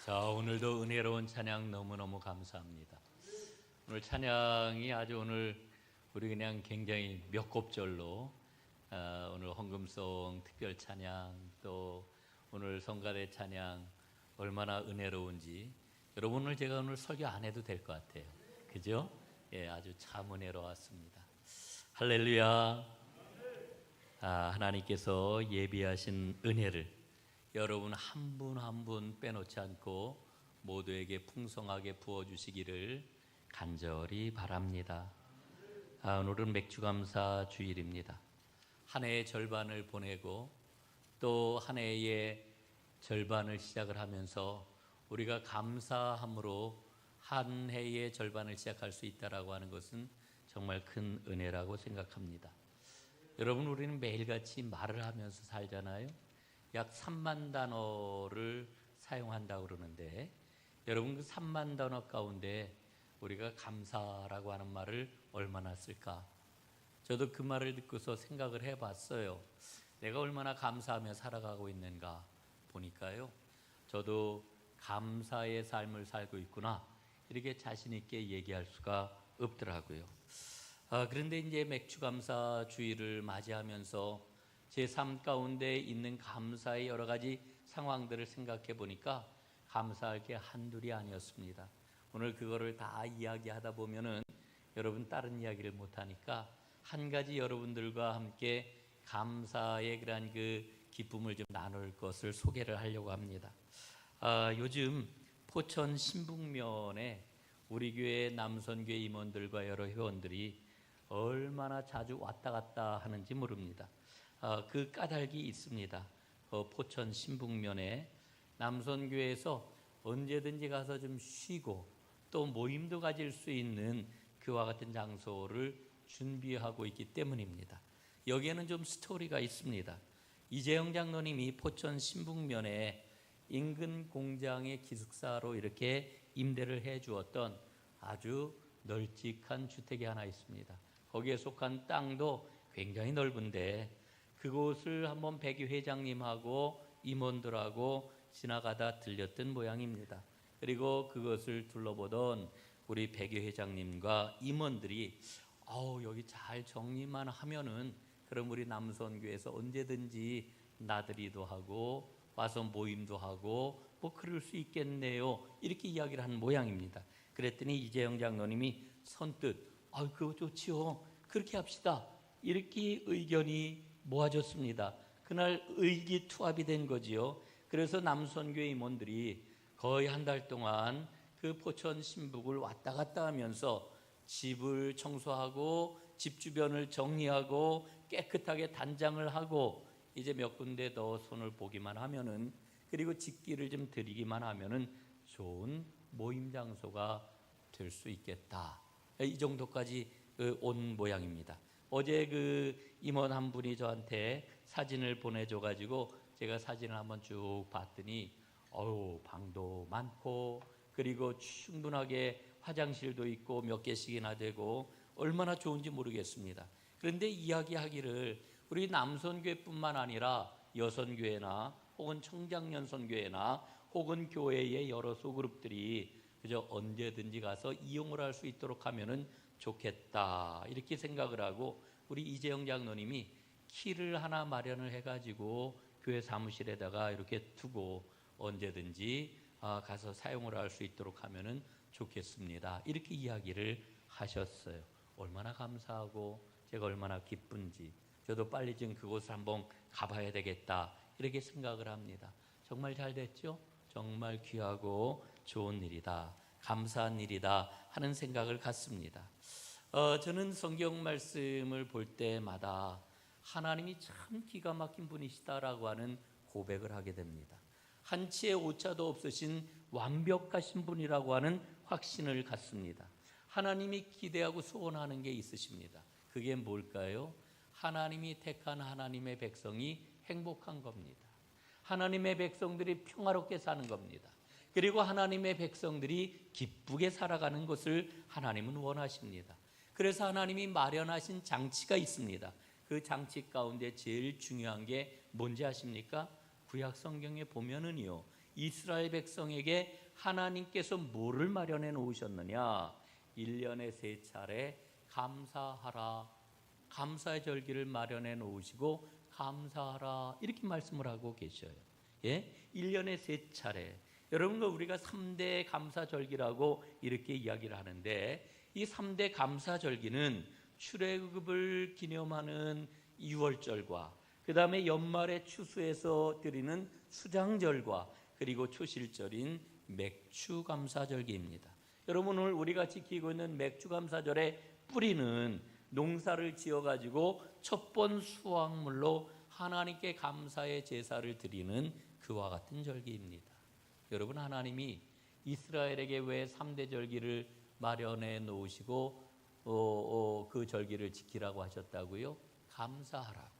자, 오늘도 은혜로운 찬양 너무너무 감사합니다. 오늘 찬양이 아주 우리 그냥 굉장히 몇 곡절로 오늘 헌금송 특별 찬양, 또 오늘 성가대 찬양 얼마나 은혜로운지 여러분 오늘 제가 설교 안 해도 될 것 같아요. 그죠? 예, 아주 참 은혜로웠습니다. 할렐루야. 하나님께서 예비하신 은혜를 여러분 한 분 한 분 빼놓지 않고 모두에게 풍성하게 부어주시기를 간절히 바랍니다. 오늘은 맥주감사 주일입니다. 한 해의 절반을 보내고 또 한 해의 절반을 시작을 하면서 우리가 감사함으로 한 해의 절반을 시작할 수 있다라고 하는 것은 정말 큰 은혜라고 생각합니다. 여러분, 우리는 매일같이 말을 하면서 살잖아요. 약 3만 단어를 사용한다고 그러는데 여러분, 그 3만 단어 가운데 우리가 감사라고 하는 말을 얼마나 쓸까? 저도 그 말을 듣고서 생각을 해봤어요. 내가 얼마나 감사하며 살아가고 있는가 보니까요, 저도 감사의 삶을 살고 있구나 이렇게 자신 있게 얘기할 수가 없더라고요. 그런데 이제 맥주감사 주일을 맞이하면서 제 삶 가운데 있는 감사의 여러 가지 상황들을 생각해 보니까 감사할 게 한둘이 아니었습니다. 오늘 그거를 다 이야기하다 보면은 여러분 다른 이야기를 못하니까 한 가지 여러분들과 함께 감사의 그러한 그 기쁨을 좀 나눌 것을 소개를 하려고 합니다. 요즘 포천 신북면에 우리 교회 남선교회 임원들과 여러 회원들이 얼마나 자주 왔다 갔다 하는지 모릅니다. 그 까닭이 있습니다. 포천 신북면에 남선교회에서 언제든지 가서 좀 쉬고 또 모임도 가질 수 있는 그와 같은 장소를 준비하고 있기 때문입니다. 여기에는 좀 스토리가 있습니다. 이재영 장로님이 포천 신북면에 인근 공장의 기숙사로 이렇게 임대를 해 주었던 아주 널찍한 주택이 하나 있습니다. 거기에 속한 땅도 굉장히 넓은데 그곳을 한번 백이 회장님하고 임원들하고 지나가다 들렸던 모양입니다. 그리고 그것을 둘러보던 우리 백이 회장님과 임원들이 여기 잘 정리만 하면은 그럼 우리 남선교에서 언제든지 나들이도 하고 와서 모임도 하고 뭐 그럴 수 있겠네요, 이렇게 이야기를 하는 모양입니다. 그랬더니 이재영 장로님이 선뜻 그거 좋지요, 그렇게 합시다, 이렇게 의견이 모아졌습니다. 그날 의기투합이 된 거지요. 그래서 남선교회 임원들이 거의 한 달 동안 그 포천 신북을 왔다 갔다 하면서 집을 청소하고 집 주변을 정리하고 깨끗하게 단장을 하고 이제 몇 군데 더 손을 보기만 하면은, 그리고 직기를 좀 드리기만 하면은 좋은 모임 장소가 될 수 있겠다, 이 정도까지 온 모양입니다. 어제 그 임원 한 분이 저한테 사진을 보내줘 가지고 제가 사진을 한번 쭉 봤더니 방도 많고 그리고 충분하게 화장실도 있고 몇 개씩이나 되고 얼마나 좋은지 모르겠습니다. 그런데 이야기하기를 우리 남선교회뿐만 아니라 여선교회나 혹은 청장년선교회나 혹은 교회의 여러 소그룹들이 그저 언제든지 가서 이용을 할 수 있도록 하면은 좋겠다, 이렇게 생각을 하고 우리 이재영 장로님이 키를 하나 마련을 해가지고 교회 사무실에다가 이렇게 두고 언제든지 가서 사용을 할 수 있도록 하면은 좋겠습니다, 이렇게 이야기를 하셨어요. 얼마나 감사하고 제가 얼마나 기쁜지 저도 빨리 좀 그곳을 한번 가봐야 되겠다, 이렇게 생각을 합니다. 정말 잘 됐죠? 정말 귀하고 좋은 일이다, 감사한 일이다 하는 생각을 갖습니다. 저는 성경 말씀을 볼 때마다 하나님이 참 기가 막힌 분이시다라고 하는 고백을 하게 됩니다. 한치의 오차도 없으신 완벽하신 분이라고 하는 확신을 갖습니다. 하나님이 기대하고 소원하는 게 있으십니다. 그게 뭘까요? 하나님이 택한 하나님의 백성이 행복한 겁니다. 하나님의 백성들이 평화롭게 사는 겁니다. 그리고 하나님의 백성들이 기쁘게 살아가는 것을 하나님은 원하십니다. 그래서 하나님이 마련하신 장치가 있습니다. 그 장치 가운데 제일 중요한 게 뭔지 아십니까? 구약 성경에 보면은요, 이스라엘 백성에게 하나님께서 뭐를 마련해 놓으셨느냐? 1년에 3차례 감사하라, 감사의 절기를 마련해 놓으시고 감사하라 이렇게 말씀을 하고 계셔요. 예? 1년에 3차례. 여러분, 우리가 3대 감사절기라고 이렇게 이야기를 하는데, 이 3대 감사절기는 출애굽을 기념하는 유월절과 그 다음에 연말에 추수해서 드리는 수장절과 그리고 초실절인 맥추감사절기입니다. 여러분, 오늘 우리가 지키고 있는 맥추감사절의 뿌리는 농사를 지어가지고 첫 번 수확물로 하나님께 감사의 제사를 드리는 그와 같은 절기입니다. 여러분, 하나님이 이스라엘에게 왜 3대 절기를 마련해 놓으시고 그 절기를 지키라고 하셨다고요? 감사하라고.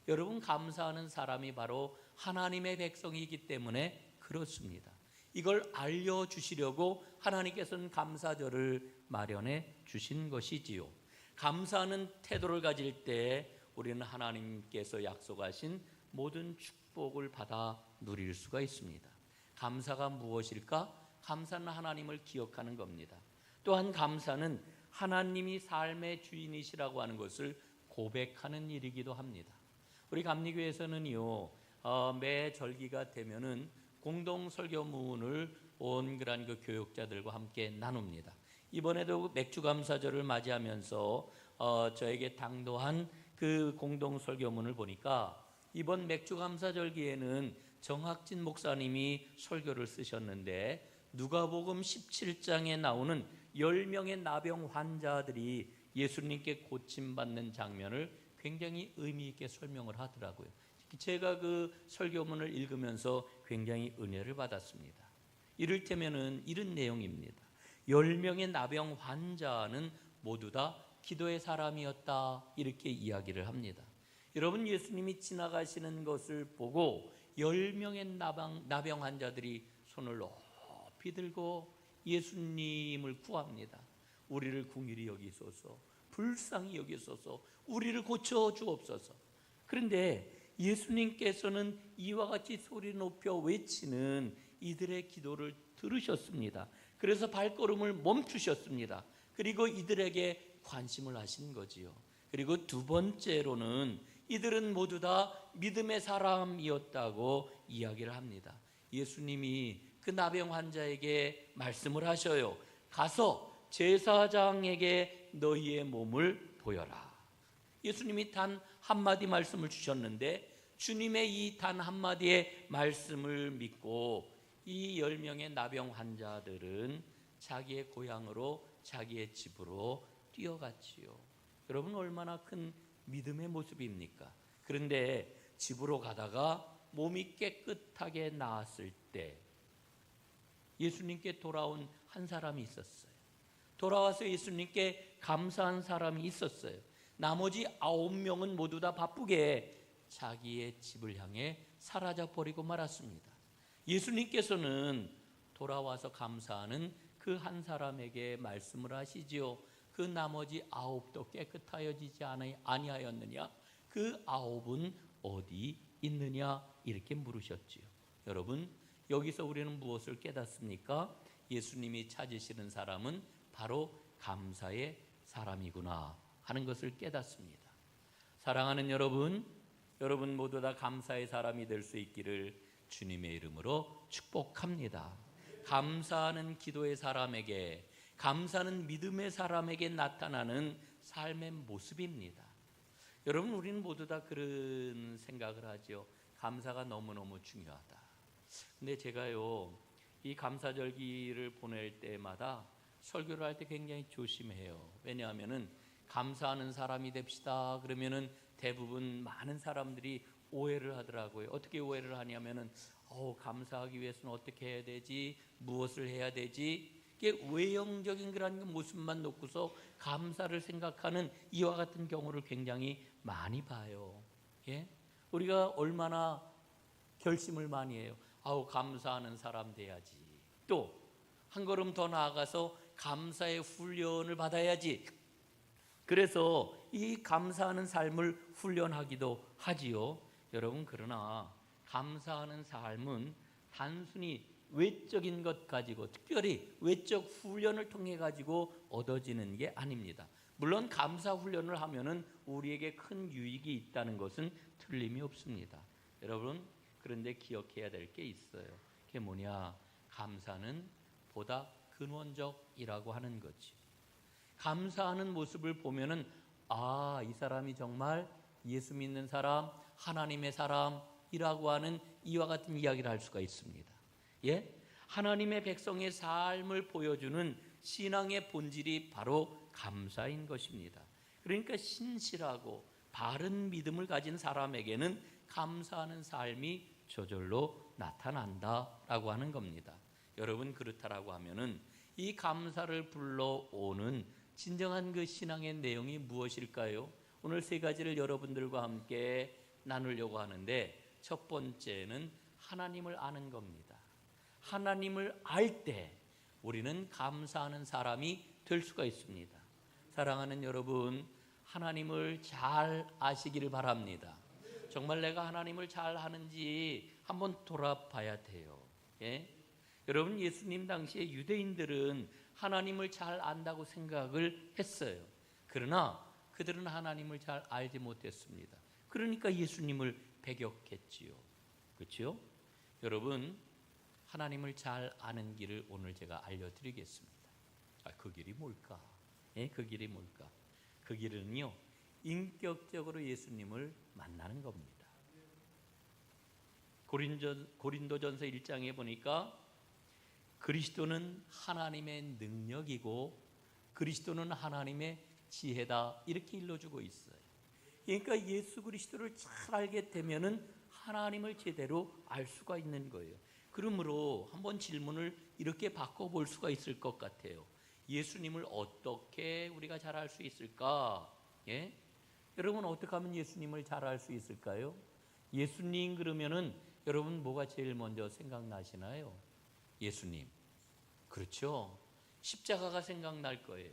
여러분, 감사하는 사람이 바로 하나님의 백성이기 때문에 그렇습니다. 이걸 알려주시려고 하나님께서는 감사절을 마련해 주신 것이지요. 감사하는 태도를 가질 때 우리는 하나님께서 약속하신 모든 축복을 받아 누릴 수가 있습니다. 감사가 무엇일까? 감사는 하나님을 기억하는 겁니다. 또한 감사는 하나님이 삶의 주인이시라고 하는 것을 고백하는 일이기도 합니다. 우리 감리교에서는요, 매 절기가 되면은 공동 설교문을 온그란 그 교육자들과 함께 나눕니다. 이번에도 맥주감사절을 맞이하면서 저에게 당도한 그 공동 설교문을 보니까 이번 맥주감사절기에는 정학진 목사님이 설교를 쓰셨는데, 누가복음 17장에 나오는 10명의 나병 환자들이 예수님께 고침받는 장면을 굉장히 의미 있게 설명을 하더라고요. 제가 그 설교문을 읽으면서 굉장히 은혜를 받았습니다. 이를테면은 이런 내용입니다. 10명의 나병 환자는 모두 다 기도의 사람이었다, 이렇게 이야기를 합니다. 여러분, 예수님이 지나가시는 것을 보고 10명의 나병 환자들이 손을 높이 들고 예수님을 구합니다. 우리를 긍휼히 여기소서, 불쌍히 여기소서, 우리를 고쳐 주옵소서. 그런데 예수님께서는 이와 같이 소리 높여 외치는 이들의 기도를 들으셨습니다. 그래서 발걸음을 멈추셨습니다. 그리고 이들에게 관심을 하신 거지요. 그리고 두 번째로는 이들은 모두 다 믿음의 사람이었다고 이야기를 합니다. 예수님이 그 나병 환자에게 말씀을 하셔요. 가서 제사장에게 너희의 몸을 보여라. 예수님이 단 한마디 말씀을 주셨는데, 주님의 이 단 한마디의 말씀을 믿고 이 10명의 나병 환자들은 자기의 고향으로, 자기의 집으로 뛰어갔지요. 여러분, 얼마나 큰 믿음의 모습입니까? 그런데 집으로 가다가 몸이 깨끗하게 나았을 때 예수님께 돌아온 한 사람이 있었어요. 돌아와서 예수님께 감사한 사람이 있었어요. 나머지 9명은 모두 다 바쁘게 자기의 집을 향해 사라져 버리고 말았습니다. 예수님께서는 돌아와서 감사하는 그 한 사람에게 말씀을 하시지요. 그 나머지 9도 깨끗하여지지 아니하였느냐? 그 9은 어디 있느냐? 이렇게 물으셨지요. 여러분, 여기서 우리는 무엇을 깨닫습니까? 예수님이 찾으시는 사람은 바로 감사의 사람이구나 하는 것을 깨닫습니다. 사랑하는 여러분 모두 다 감사의 사람이 될 수 있기를 주님의 이름으로 축복합니다. 감사하는 기도의 사람에게, 감사는 믿음의 사람에게 나타나는 삶의 모습입니다. 여러분, 우리는 모두 다 그런 생각을 하죠. 감사가 너무너무 중요하다. 근데 제가요, 이 감사절기를 보낼 때마다 설교를 할 때 굉장히 조심해요. 왜냐하면은 감사하는 사람이 됩시다 그러면은 대부분 많은 사람들이 오해를 하더라고요. 어떻게 오해를 하냐면은 감사하기 위해서는 어떻게 해야 되지? 무엇을 해야 되지? 이게 외형적인 그런 모습만 놓고서 감사를 생각하는 이와 같은 경우를 굉장히 많이 봐요. 예? 우리가 얼마나 결심을 많이 해요. 감사하는 사람 돼야지. 또 한 걸음 더 나아가서 감사의 훈련을 받아야지. 그래서 이 감사하는 삶을 훈련하기도 하지요. 여러분, 그러나 감사하는 삶은 단순히 외적인 것 가지고, 특별히 외적 훈련을 통해 가지고 얻어지는 게 아닙니다. 물론 감사 훈련을 하면은 우리에게 큰 유익이 있다는 것은 틀림이 없습니다. 여러분, 그런데 기억해야 될 게 있어요. 그게 뭐냐? 감사는 보다 근원적이라고 하는 거지. 감사하는 모습을 보면은 이 사람이 정말 예수 믿는 사람, 하나님의 사람이라고 하는 이와 같은 이야기를 할 수가 있습니다. 예? 하나님의 백성의 삶을 보여주는 신앙의 본질이 바로 감사인 것입니다. 그러니까 신실하고 바른 믿음을 가진 사람에게는 감사하는 삶이 저절로 나타난다라고 하는 겁니다. 여러분, 그렇다라고 하면은 이 감사를 불러오는 진정한 그 신앙의 내용이 무엇일까요? 오늘 세 가지를 여러분들과 함께 나누려고 하는데, 첫 번째는 하나님을 아는 겁니다. 하나님을 알 때 우리는 감사하는 사람이 될 수가 있습니다. 사랑하는 여러분, 하나님을 잘 아시기를 바랍니다. 정말 내가 하나님을 잘 아는지 한번 돌아봐야 돼요. 예? 여러분, 예수님 당시에 유대인들은 하나님을 잘 안다고 생각을 했어요. 그러나 그들은 하나님을 잘 알지 못했습니다. 그러니까 예수님을 배격했지요. 그렇죠? 여러분, 하나님을 잘 아는 길을 오늘 제가 알려드리겠습니다. 그 길이 뭘까? 예, 그 길이 뭘까? 그 길은요, 인격적으로 예수님을 만나는 겁니다. 고린도전서 1장에 보니까 그리스도는 하나님의 능력이고 그리스도는 하나님의 지혜다, 이렇게 일러주고 있어요. 그러니까 예수 그리스도를 잘 알게 되면은 하나님을 제대로 알 수가 있는 거예요. 그러므로 한번 질문을 이렇게 바꿔볼 수가 있을 것 같아요. 예수님을 어떻게 우리가 잘 알 수 있을까? 예? 여러분, 어떻게 하면 예수님을 잘 알 수 있을까요? 예수님 그러면은 여러분 뭐가 제일 먼저 생각나시나요? 예수님. 그렇죠? 십자가가 생각날 거예요.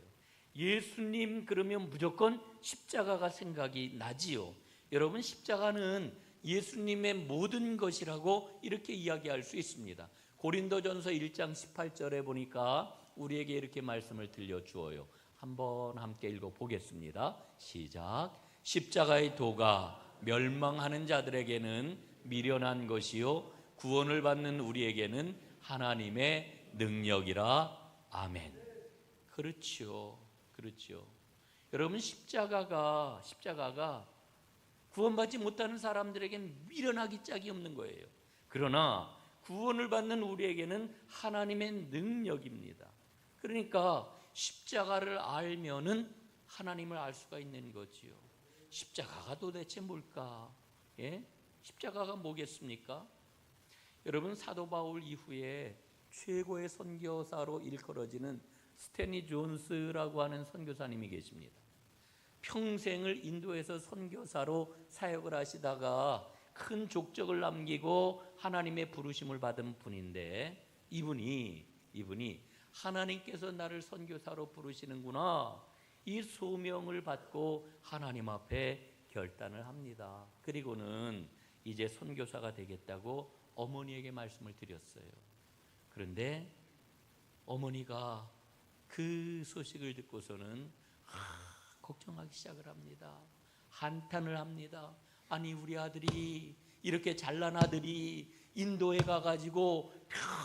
예수님 그러면 무조건 십자가가 생각이 나지요. 여러분, 십자가는 예수님의 모든 것이라고 이렇게 이야기할 수 있습니다. 고린도전서 1장 18절에 보니까 우리에게 이렇게 말씀을 들려주어요. 한번 함께 읽어보겠습니다. 시작. 십자가의 도가 멸망하는 자들에게는 미련한 것이요 구원을 받는 우리에게는 하나님의 능력이라. 아멘. 그렇죠. 그렇죠. 여러분, 십자가가 구원받지 못하는 사람들에게는 미련하기 짝이 없는 거예요. 그러나 구원을 받는 우리에게는 하나님의 능력입니다. 그러니까 십자가를 알면은 하나님을 알 수가 있는 거지요. 십자가가 도대체 뭘까? 예? 십자가가 뭐겠습니까? 여러분, 사도 바울 이후에 최고의 선교사로 일컬어지는 스탠리 존스라고 하는 선교사님이 계십니다. 평생을 인도에서 선교사로 사역을 하시다가 큰 족적을 남기고 하나님의 부르심을 받은 분인데, 이분이 하나님께서 나를 선교사로 부르시는구나, 이 소명을 받고 하나님 앞에 결단을 합니다. 그리고는 이제 선교사가 되겠다고 어머니에게 말씀을 드렸어요. 그런데 어머니가 그 소식을 듣고서는 걱정하기 시작을 합니다. 한탄을 합니다. 아니, 우리 아들이, 이렇게 잘난 아들이 인도에 가가지고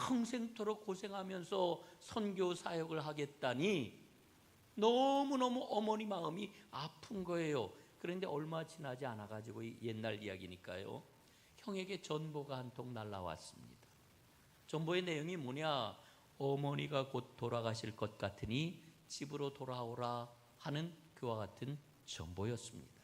평생토록 고생하면서 선교 사역을 하겠다니 너무너무 어머니 마음이 아픈 거예요. 그런데 얼마 지나지 않아가지고, 옛날 이야기니까요, 형에게 전보가 한 통 날라왔습니다. 전보의 내용이 뭐냐? 어머니가 곧 돌아가실 것 같으니 집으로 돌아오라 하는 그와 같은 전보였습니다.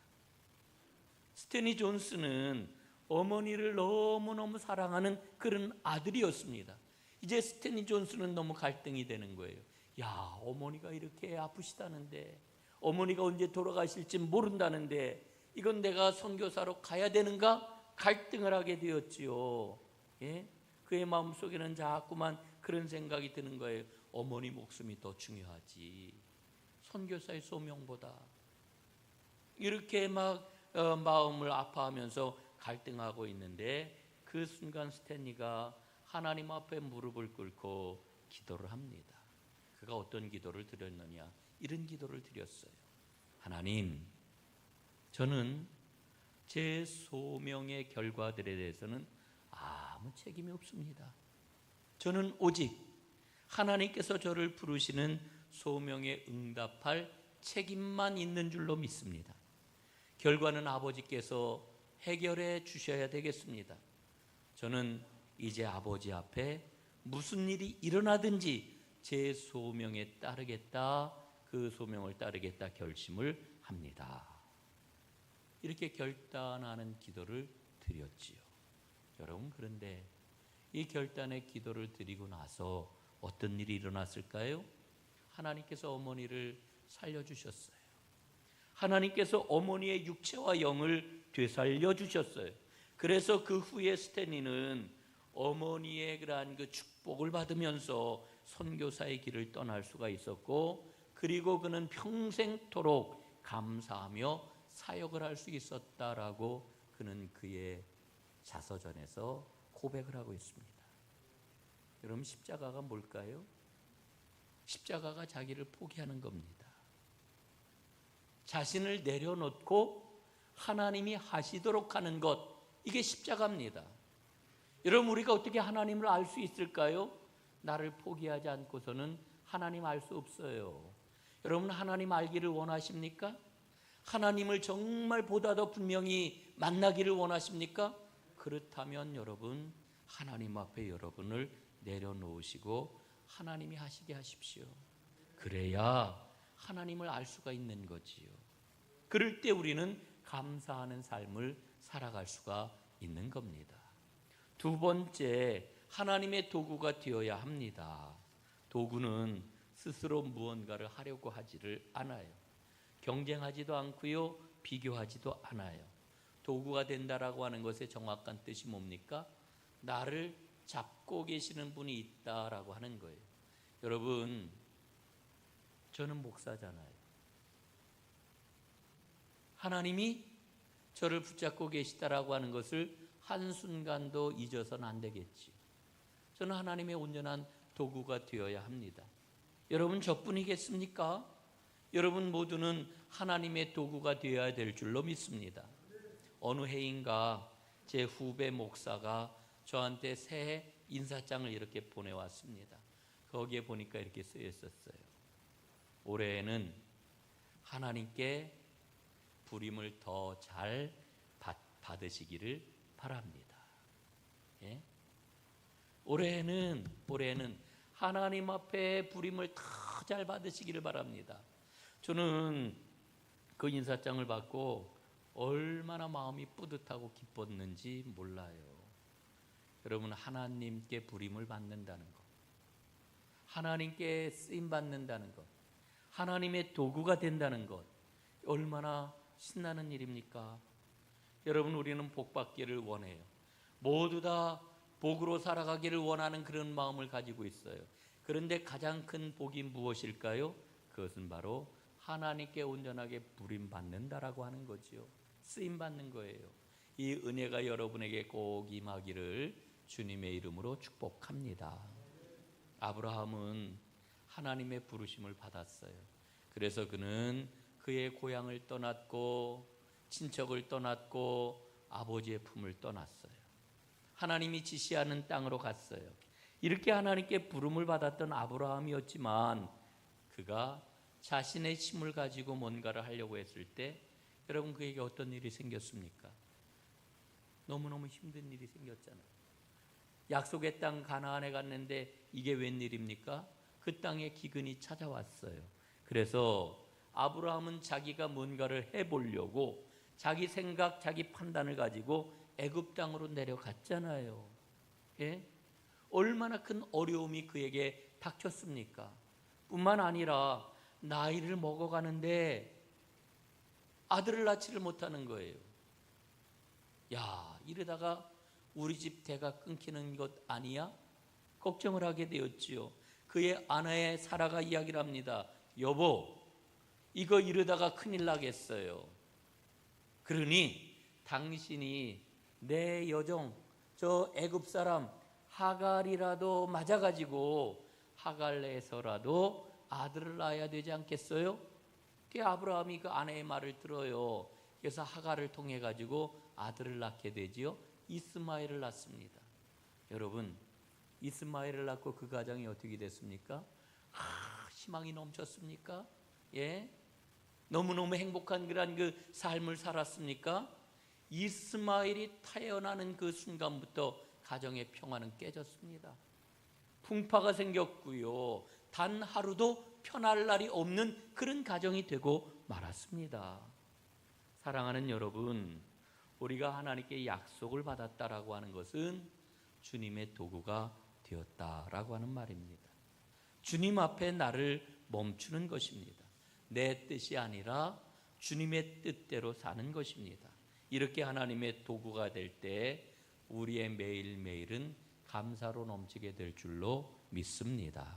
스탠리 존스는 어머니를 너무너무 사랑하는 그런 아들이었습니다. 이제 스탠리 존스는 너무 갈등이 되는 거예요. 야, 어머니가 이렇게 아프시다는데, 어머니가 언제 돌아가실지 모른다는데, 이건 내가 선교사로 가야 되는가? 갈등을 하게 되었지요. 예? 그의 마음속에는 자꾸만 그런 생각이 드는 거예요. 어머니 목숨이 더 중요하지, 선교사의 소명보다. 이렇게 막 마음을 아파하면서 갈등하고 있는데, 그 그 순간 스탠리가 하나님 앞에 무릎을 꿇고 기도를 합니다. 그가 어떤 기도를 드렸느냐? 이런 기도를 드렸어요. 하나님, 저는 제 소명의 결과들에 대해서는 아무 책임이 없습니다. 저는 오직 하나님께서 저를 부르시는 소명에 응답할 책임만 있는 줄로 믿습니다. 결과는 아버지께서 해결해 주셔야 되겠습니다. 저는 이제 아버지 앞에 무슨 일이 일어나든지 제 소명에 따르겠다, 그 소명을 따르겠다 결심을 합니다. 이렇게 결단하는 기도를 드렸지요. 여러분, 그런데 이 결단의 기도를 드리고 나서 어떤 일이 일어났을까요? 하나님께서 어머니를 살려주셨어요. 하나님께서 어머니의 육체와 영을 되살려 주셨어요. 그래서 그 후에 스탠리는 어머니의 그러한 그 축복을 받으면서 선교사의 길을 떠날 수가 있었고, 그리고 그는 평생토록 감사하며 사역을 할 수 있었다라고 그는 그의 자서전에서 고백을 하고 있습니다. 여러분, 십자가가 뭘까요? 십자가가 자기를 포기하는 겁니다. 자신을 내려놓고 하나님이 하시도록 하는 것, 이게 십자가입니다. 여러분, 우리가 어떻게 하나님을 알 수 있을까요? 나를 포기하지 않고서는 하나님 알 수 없어요. 여러분, 하나님 알기를 원하십니까? 하나님을 정말 보다 더 분명히 만나기를 원하십니까? 그렇다면 여러분, 하나님 앞에 여러분을 내려놓으시고 하나님이 하시게 하십시오. 그래야 하나님을 알 수가 있는 거지요. 그럴 때 우리는 감사하는 삶을 살아갈 수가 있는 겁니다. 두 번째, 하나님의 도구가 되어야 합니다. 도구는 스스로 무언가를 하려고 하지를 않아요. 경쟁하지도 않고요, 비교하지도 않아요. 도구가 된다라고 하는 것의 정확한 뜻이 뭡니까? 나를 잡고 계시는 분이 있다라고 하는 거예요. 여러분, 저는 목사잖아요. 하나님이 저를 붙잡고 계시다라고 하는 것을 한순간도 잊어서는 안 되겠지. 저는 하나님의 온전한 도구가 되어야 합니다. 여러분, 저뿐이겠습니까? 여러분 모두는 하나님의 도구가 되어야 될 줄로 믿습니다. 어느 해인가 제 후배 목사가 저한테 새해 인사장을 이렇게 보내왔습니다. 거기에 보니까 이렇게 쓰여 있었어요. 올해에는 하나님께 부림을 더 잘 받으시기를 바랍니다. 예? 올해는 하나님 앞에 부림을 더 잘 받으시기를 바랍니다. 저는 그 인사장을 받고 얼마나 마음이 뿌듯하고 기뻤는지 몰라요. 여러분, 하나님께 부림을 받는다는 것, 하나님께 쓰임 받는다는 것, 하나님의 도구가 된다는 것, 얼마나 신나는 일입니까? 여러분, 우리는 복 받기를 원해요. 모두 다 복으로 살아가기를 원하는 그런 마음을 가지고 있어요. 그런데 가장 큰 복이 무엇일까요? 그것은 바로 하나님께 온전하게 부림 받는다라고 하는 거지요. 쓰임 받는 거예요. 이 은혜가 여러분에게 꼭 임하기를 주님의 이름으로 축복합니다. 아브라함은 하나님의 부르심을 받았어요. 그래서 그는 그의 고향을 떠났고 친척을 떠났고 아버지의 품을 떠났어요. 하나님이 지시하는 땅으로 갔어요. 이렇게 하나님께 부름을 받았던 아브라함이었지만 그가 자신의 힘을 가지고 뭔가를 하려고 했을 때 여러분, 그에게 어떤 일이 생겼습니까? 너무너무 힘든 일이 생겼잖아요. 약속의 땅 가나안에 갔는데 이게 웬일입니까? 그 땅에 기근이 찾아왔어요. 그래서 아브라함은 자기가 뭔가를 해보려고 자기 생각, 자기 판단을 가지고 애굽 땅으로 내려갔잖아요. 예? 얼마나 큰 어려움이 그에게 닥쳤습니까? 뿐만 아니라 나이를 먹어가는데 아들을 낳지를 못하는 거예요. 야, 이러다가 우리 집 대가 끊기는 것 아니야? 걱정을 하게 되었지요. 그의 아내 사라가 이야기를 합니다. 여보, 이거 이러다가 큰일 나겠어요. 그러니 당신이 내 여종 저 애굽 사람 하갈이라도 맞아가지고 하갈에서라도 아들을 낳아야 되지 않겠어요? 그 아브라함이 그 아내의 말을 들어요. 그래서 하갈을 통해 가지고 아들을 낳게 되지요. 이스마엘을 낳습니다. 여러분, 이스마엘을 낳고 그 가정이 어떻게 됐습니까? 희망이 넘쳤습니까? 예? 너무너무 행복한 그 삶을 살았습니까? 이스마엘이 태어나는 그 순간부터 가정의 평화는 깨졌습니다. 풍파가 생겼고요. 단 하루도 편할 날이 없는 그런 가정이 되고 말았습니다. 사랑하는 여러분, 우리가 하나님께 약속을 받았다라고 하는 것은 주님의 도구가 되었다라고 하는 말입니다. 주님 앞에 나를 멈추는 것입니다. 내 뜻이 아니라 주님의 뜻대로 사는 것입니다. 이렇게 하나님의 도구가 될 때 우리의 매일매일은 감사로 넘치게 될 줄로 믿습니다.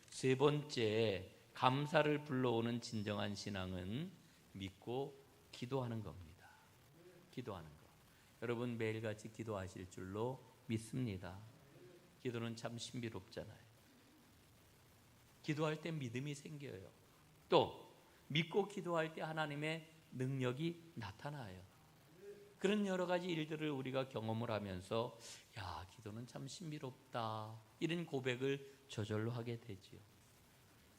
세 번째, 감사를 불러오는 진정한 신앙은 믿고 기도하는 겁니다. 기도하는 것. 여러분 매일같이 기도하실 줄로 믿습니다. 기도는 참 신비롭잖아요. 기도할 때 믿음이 생겨요. 또 믿고 기도할 때 하나님의 능력이 나타나요. 그런 여러 가지 일들을 우리가 경험을 하면서 야, 기도는 참 신비롭다, 이런 고백을 저절로 하게 되지요.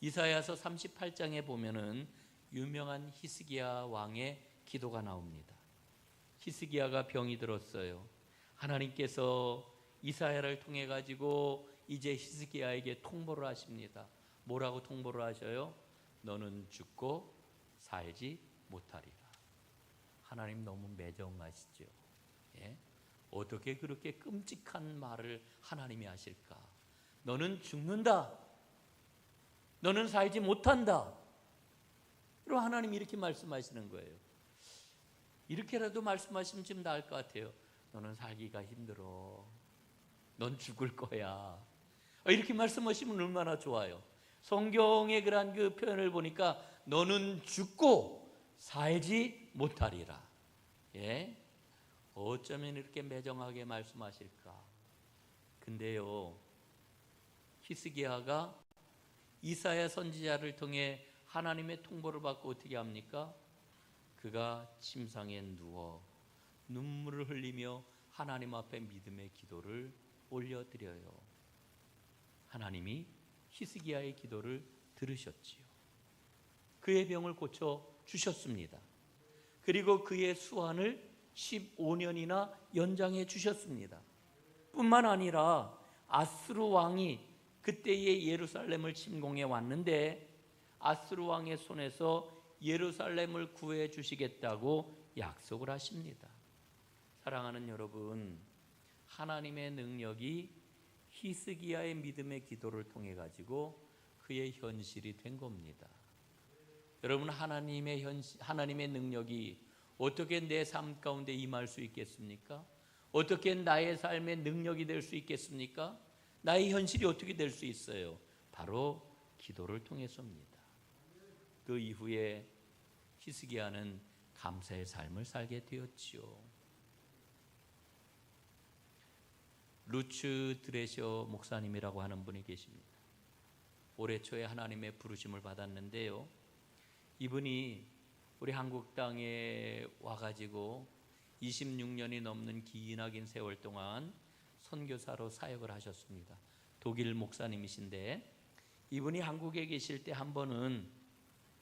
이사야서 38장에 보면은 유명한 히스기야 왕의 기도가 나옵니다. 히스기야가 병이 들었어요. 하나님께서 이사야를 통해 가지고 이제 히스기야에게 통보를 하십니다. 뭐라고 통보를 하셔요? 너는 죽고 살지 못하리라. 하나님 너무 매정하시죠. 예? 어떻게 그렇게 끔찍한 말을 하나님이 하실까? 너는 죽는다. 너는 살지 못한다. 그리고 하나님이 이렇게 말씀하시는 거예요. 이렇게라도 말씀하시면 좀 나을 것 같아요. 너는 살기가 힘들어. 넌 죽을 거야. 이렇게 말씀하시면 얼마나 좋아요. 성경의 그러한 그 표현을 보니까 너는 죽고 살지 못하리라. 예? 어쩌면 이렇게 매정하게 말씀하실까? 근데요, 히스기야가 이사야 선지자를 통해 하나님의 통보를 받고 어떻게 합니까? 그가 침상에 누워 눈물을 흘리며 하나님 앞에 믿음의 기도를 올려드려요. 하나님이 히스기야의 기도를 들으셨지요. 그의 병을 고쳐 주셨습니다. 그리고 그의 수환을 15년이나 연장해 주셨습니다. 뿐만 아니라 아스루 왕이 그때의 예루살렘을 침공해 왔는데 아스루 왕의 손에서 예루살렘을 구해 주시겠다고 약속을 하십니다. 사랑하는 여러분, 하나님의 능력이 히스기야의 믿음의 기도를 통해 가지고 그의 현실이 된 겁니다. 여러분, 하나님의 능력이 어떻게 내 삶 가운데 임할 수 있겠습니까? 어떻게 나의 삶의 능력이 될 수 있겠습니까? 나의 현실이 어떻게 될 수 있어요? 바로 기도를 통해서입니다. 그 이후에 히스기야는 감사의 삶을 살게 되었지요. 루츠 드레셔 목사님이라고 하는 분이 계십니다. 올해 초에 하나님의 부르심을 받았는데요, 이분이 우리 한국 땅에 와가지고 26년이 넘는 기나긴 세월 동안 선교사로 사역을 하셨습니다. 독일 목사님이신데 이분이 한국에 계실 때 한 번은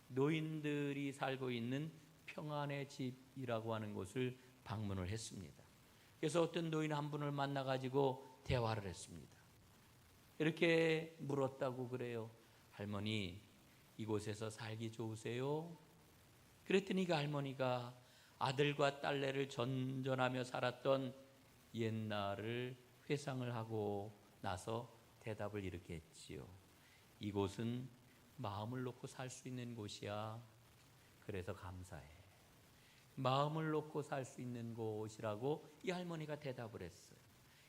노인들이 살고 있는 평안의 집이라고 하는 곳을 방문을 했습니다. 그래서 어떤 노인 한 분을 만나가지고 대화를 했습니다. 이렇게 물었다고 그래요. 할머니, 이곳에서 살기 좋으세요? 그랬더니 그 할머니가 아들과 딸내를 전전하며 살았던 옛날을 회상을 하고 나서 대답을 이렇게 했지요. 이곳은 마음을 놓고 살 수 있는 곳이야. 그래서 감사해. 마음을 놓고 살 수 있는 곳이라고 이 할머니가 대답을 했어요.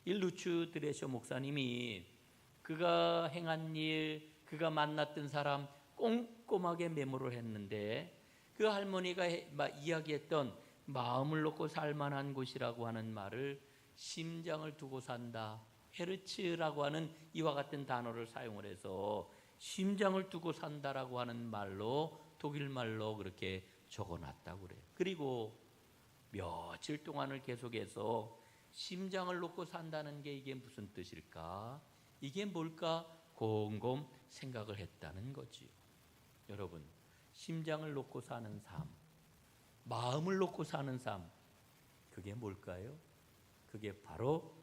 이 루츠 드레셔 목사님이 그가 행한 일, 그가 만났던 사람 꼼꼼하게 메모를 했는데 그 할머니가 이야기했던 마음을 놓고 살 만한 곳이라고 하는 말을 심장을 두고 산다. 헤르츠라고 하는 이와 같은 단어를 사용을 해서 심장을 두고 산다라고 하는 말로 독일 말로 그렇게 적어놨다고 그래요. 그리고 며칠 동안을 계속해서 심장을 놓고 산다는 게 이게 무슨 뜻일까? 이게 뭘까? 곰곰 생각을 했다는 거지요. 여러분, 심장을 놓고 사는 삶, 마음을 놓고 사는 삶, 그게 뭘까요? 그게 바로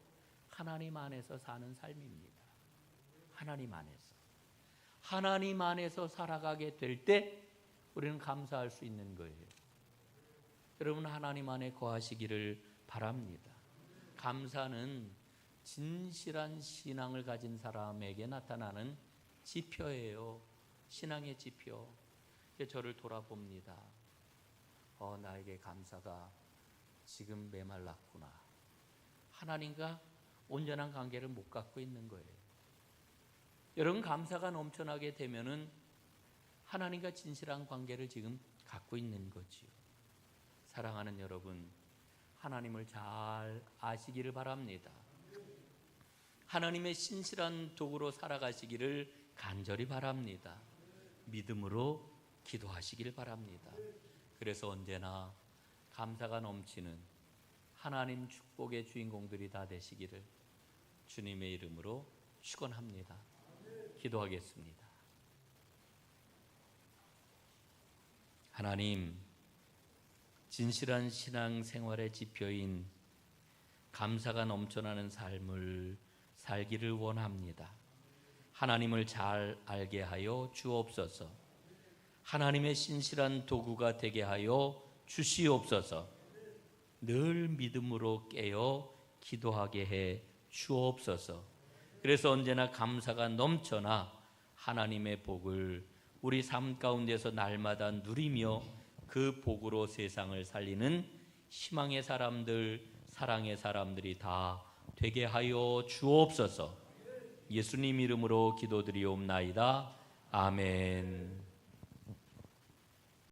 하나님 안에서 사는 삶입니다. 하나님 안에서. 하나님 안에서 살아가게 될 때 우리는 감사할 수 있는 거예요. 여러분, 하나님 안에 거하시기를 바랍니다. 감사는 진실한 신앙을 가진 사람에게 나타나는 지표예요. 신앙의 지표. 저를 돌아봅니다. 나에게 감사가 지금 메말랐구나. 하나님과 온전한 관계를 못 갖고 있는 거예요. 여러분, 감사가 넘쳐나게 되면은 하나님과 진실한 관계를 지금 갖고 있는 거지요. 사랑하는 여러분, 하나님을 잘 아시기를 바랍니다. 하나님의 신실한 도구로 살아가시기를 간절히 바랍니다. 믿음으로 기도하시기를 바랍니다. 그래서 언제나 감사가 넘치는 하나님 축복의 주인공들이 다 되시기를 주님의 이름으로 축원합니다. 기도하겠습니다. 하나님, 진실한 신앙 생활의 지표인 감사가 넘쳐나는 삶을 살기를 원합니다. 하나님을 잘 알게 하여 주옵소서. 하나님의 신실한 도구가 되게 하여 주시옵소서. 늘 믿음으로 깨어 기도하게 해 주옵소서. 그래서 언제나 감사가 넘쳐나 하나님의 복을 우리 삶 가운데서 날마다 누리며 그 복으로 세상을 살리는 희망의 사람들, 사랑의 사람들이 다 되게 하여 주옵소서. 예수님 이름으로 기도드리옵나이다. 아멘.